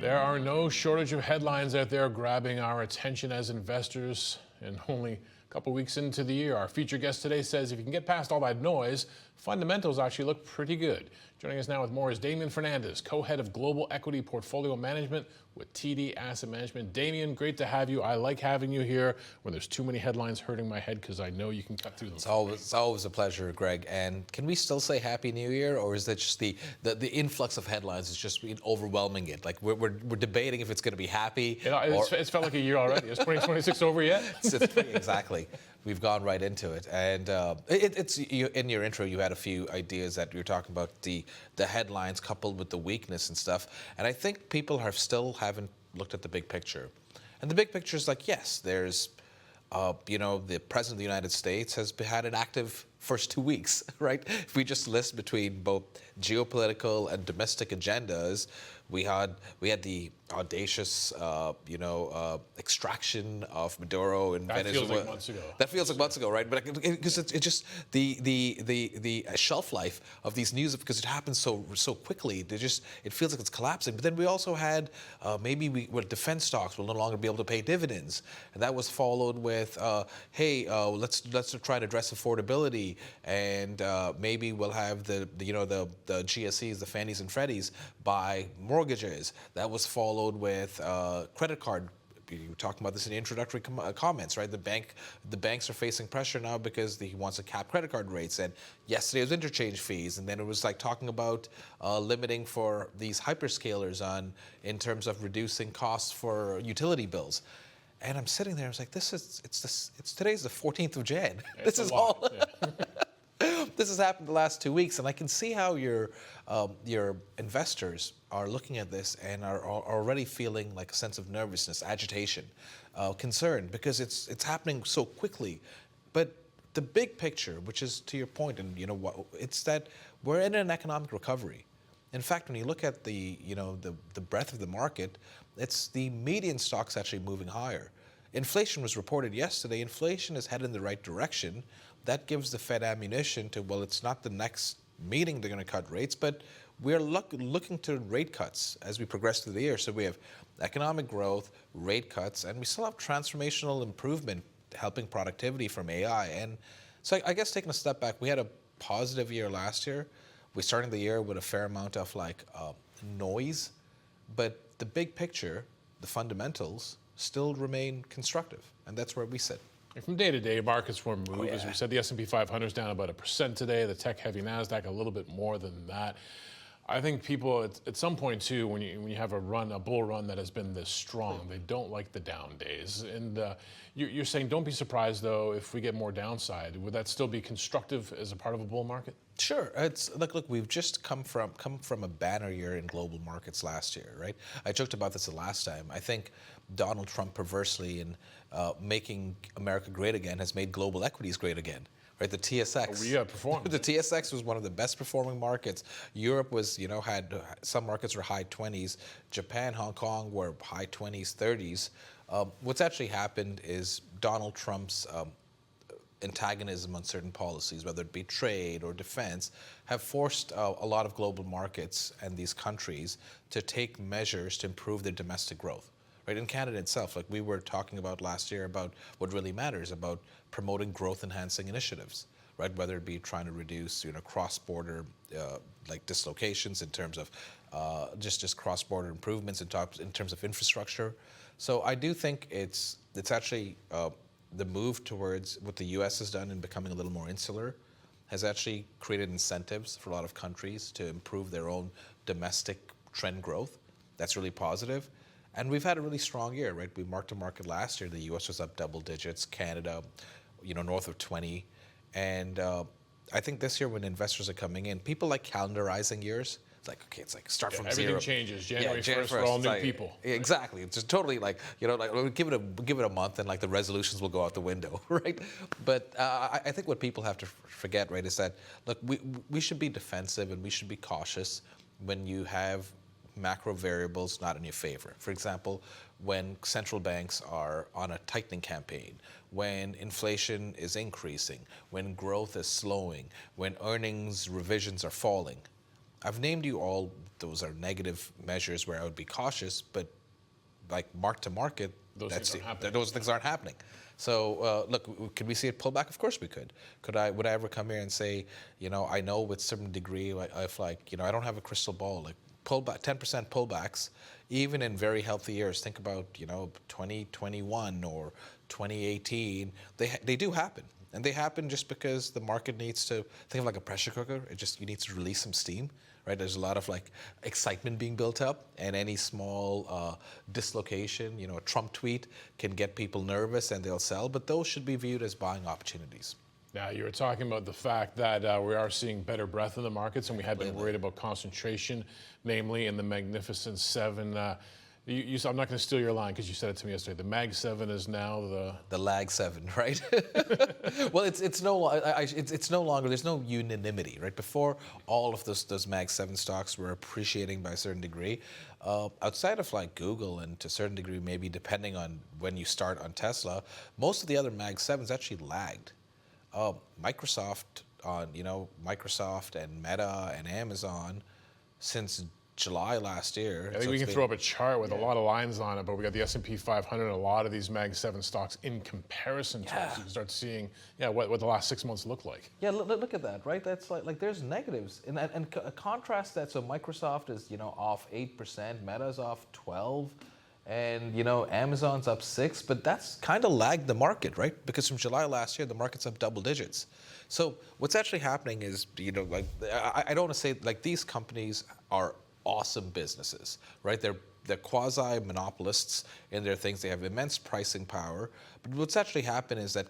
There are no shortage of headlines out there grabbing our attention as investors. And only a couple weeks into the year, our featured guest today says if you can get past all that noise, fundamentals actually look pretty good. Joining us now with more is Damian Fernandes, co-head of Global Equity Portfolio Management with TD Asset Management. Damian, great to have you. I like having you here when there's too many headlines hurting my head because I know you can cut through them. It's always a pleasure, Greg. And can we still say Happy New Year, or is that just the influx of headlines is just overwhelming it? Like we're debating if it's going to be happy. It's felt like a year already. Is 2026 over yet? Exactly. We've gone right into it, and in your intro you had a few ideas that you were talking about the headlines coupled with the weakness and stuff, and I think people haven't looked at the big picture, and the big picture is like, yes, there's the President of the United States has had an active first 2 weeks, right? If we just list between both geopolitical and domestic agendas, we had the audacious, extraction of Maduro in Venezuela. That feels like months ago. That feels like months ago, right? But because it's just the shelf life of these news, because it happens so quickly. It feels like it's collapsing. But then we also had defense stocks will no longer be able to pay dividends, and that was followed with let's try to address affordability, and maybe we'll have the GSEs, the Fannies and Freddies, buy mortgages. That was followed with credit card. You were talking about this in the introductory comments, right? The banks are facing pressure now because he wants to cap credit card rates. And yesterday was interchange fees, and then it was like talking about limiting for these hyperscalers in terms of reducing costs for utility bills. And I'm sitting there, I was like, today's the 14th of Jan. This is all. Yeah. This has happened the last 2 weeks, and I can see how your investors are looking at this and are already feeling like a sense of nervousness, agitation, concern, because it's happening so quickly. But the big picture, which is to your point, and it's that we're in an economic recovery. In fact, when you look at the breadth of the market, it's the median stocks actually moving higher. Inflation was reported yesterday. Inflation is headed in the right direction. That gives the Fed ammunition to, well, it's not the next meeting they're going to cut rates, but we're looking to rate cuts as we progress through the year. So we have economic growth, rate cuts, and we still have transformational improvement helping productivity from AI. And so I guess taking a step back, we had a positive year last year. We started the year with a fair amount of noise, but the big picture, the fundamentals, still remain constructive, and that's where we sit. From day to day, markets will move. As we said, the S&P 500 is down about 1% today. The tech-heavy NASDAQ a little bit more than that. I think people at some point too, when you have a bull run that has been this strong, they don't like the down days. And you're saying don't be surprised though if we get more downside. Would that still be constructive as a part of a bull market? Sure. It's look, we've just come from a banner year in global markets last year, right? I joked about this the last time. I think Donald Trump perversely in making America great again has made global equities great again. Right, the TSX. Performed. The TSX was one of the best performing markets. Europe was, had some markets were high 20s. Japan, Hong Kong were high 20s, 30s. What's actually happened is Donald Trump's antagonism on certain policies, whether it be trade or defense, have forced a lot of global markets and these countries to take measures to improve their domestic growth. Right, in Canada itself, like we were talking about last year about what really matters, about promoting growth-enhancing initiatives, right? Whether it be trying to reduce, cross-border dislocations in terms of just cross-border improvements in terms of infrastructure. So I do think it's actually the move towards what the U.S. has done in becoming a little more insular has actually created incentives for a lot of countries to improve their own domestic trend growth. That's really positive. And we've had a really strong year, right? We marked to market last year. The U.S. was up double digits. Canada, north of 20. And I think this year when investors are coming in, people like calendarizing years. It's like start from everything zero. Everything changes. January 1st for all new people. Exactly. It's just totally give it a month and the resolutions will go out the window, right? But I think what people have to forget, right, is that, look, we should be defensive and we should be cautious when you have macro variables not in your favor. For example, when central banks are on a tightening campaign, when inflation is increasing, when growth is slowing, when earnings revisions are falling, I've named you all those are negative measures where I would be cautious, but like mark to market, those things aren't happening. So look, could we see it pull back? Of course we could. Would I ever come here and say, I know with certain degree, if I don't have a crystal ball, like pullback, 10% pullbacks, even in very healthy years. Think about 2021 or 2018. They do happen. And they happen just because the market needs to think of like a pressure cooker. You need to release some steam, right? There's a lot of like excitement being built up, and any small dislocation, a Trump tweet can get people nervous and they'll sell. But those should be viewed as buying opportunities. Now, you were talking about the fact that we are seeing better breadth in the markets, and we had been worried about concentration, namely in the Magnificent Seven. You said, I'm not going to steal your line because you said it to me yesterday. The Mag 7 is now the Lag 7, right? Well, it's no longer. There's no unanimity, right? Before, all of those Mag 7 stocks were appreciating by a certain degree. Outside of like Google and to a certain degree, maybe depending on when you start on Tesla, most of the other Mag 7s actually lagged. Microsoft and Meta and Amazon since July last year. I think we can throw up a chart with a lot of lines on it, but we got the S&P 500 and a lot of these Mag 7 stocks in comparison to it. So you can start seeing what the last 6 months look like. Yeah, look at that, right? That's like there's negatives. And contrast that, so Microsoft is, off 8%, Meta's off 12%, and, Amazon's up 6%, but that's kind of lagged the market, right? Because from July last year, the market's up double digits. So what's actually happening is, I don't want to say, like, these companies are awesome businesses, right? They're quasi-monopolists in their things. They have immense pricing power. But what's actually happened is that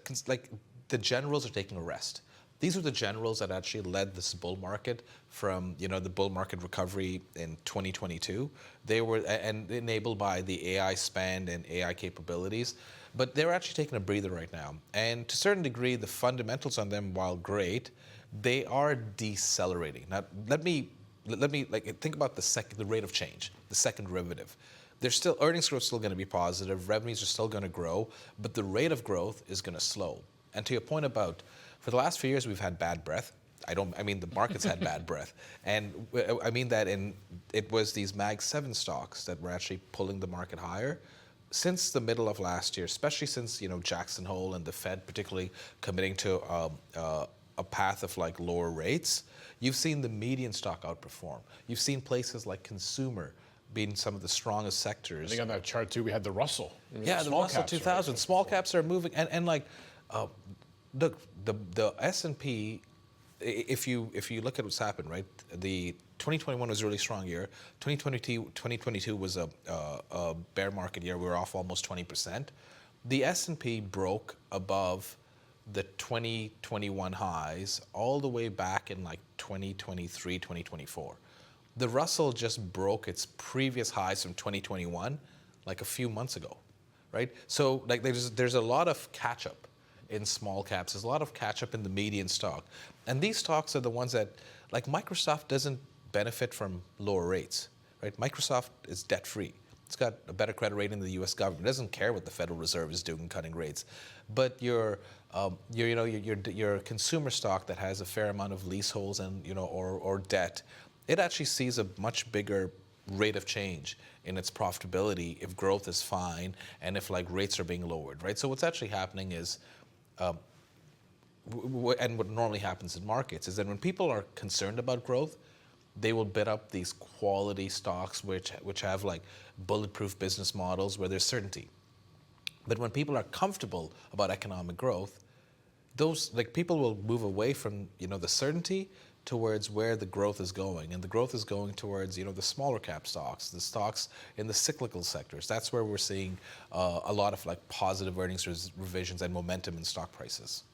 the generals are taking a rest. These were the generals that actually led this bull market from the bull market recovery in 2022. They were and enabled by the AI spend and AI capabilities. But they're actually taking a breather right now. And to a certain degree, the fundamentals on them, while great, they are decelerating. Now, let me think about the rate of change, the second derivative. Earnings growth is still going to be positive, revenues are still going to grow, but the rate of growth is going to slow. And to your point about, for the last few years, we've had bad breath. I mean the market's had bad breath. And I mean that it was these Mag 7 stocks that were actually pulling the market higher. Since the middle of last year, especially since, Jackson Hole and the Fed particularly committing to a path of like lower rates, you've seen the median stock outperform. You've seen places like consumer being some of the strongest sectors. I think on that chart too, we had the Russell. Yeah, the Russell 2000. Right? Small caps are moving, and like, look, the S&P. If you look at what's happened, right? The 2021 was a really strong year. 2022 was a bear market year. We were off almost 20%. The S&P broke above the 2021 highs all the way back in like 2023, 2024. The Russell just broke its previous highs from 2021 like a few months ago, right? So like there's a lot of catch up in small caps. There's a lot of catch up in the median stock. And these stocks are the ones that, like Microsoft doesn't benefit from lower rates, right? Microsoft is debt free. It's got a better credit rating than the U.S. government. It doesn't care what the Federal Reserve is doing cutting rates. But your consumer stock that has a fair amount of leaseholds and or debt, it actually sees a much bigger rate of change in its profitability if growth is fine and if like rates are being lowered, right? So what's actually happening is, and what normally happens in markets is that when people are concerned about growth, they will bid up these quality stocks which have like bulletproof business models where there's certainty. But when people are comfortable about economic growth, those people will move away from the certainty towards where the growth is going, and the growth is going towards the smaller cap stocks, the stocks in the cyclical sectors. That's where we're seeing a lot of like positive earnings revisions and momentum in stock prices.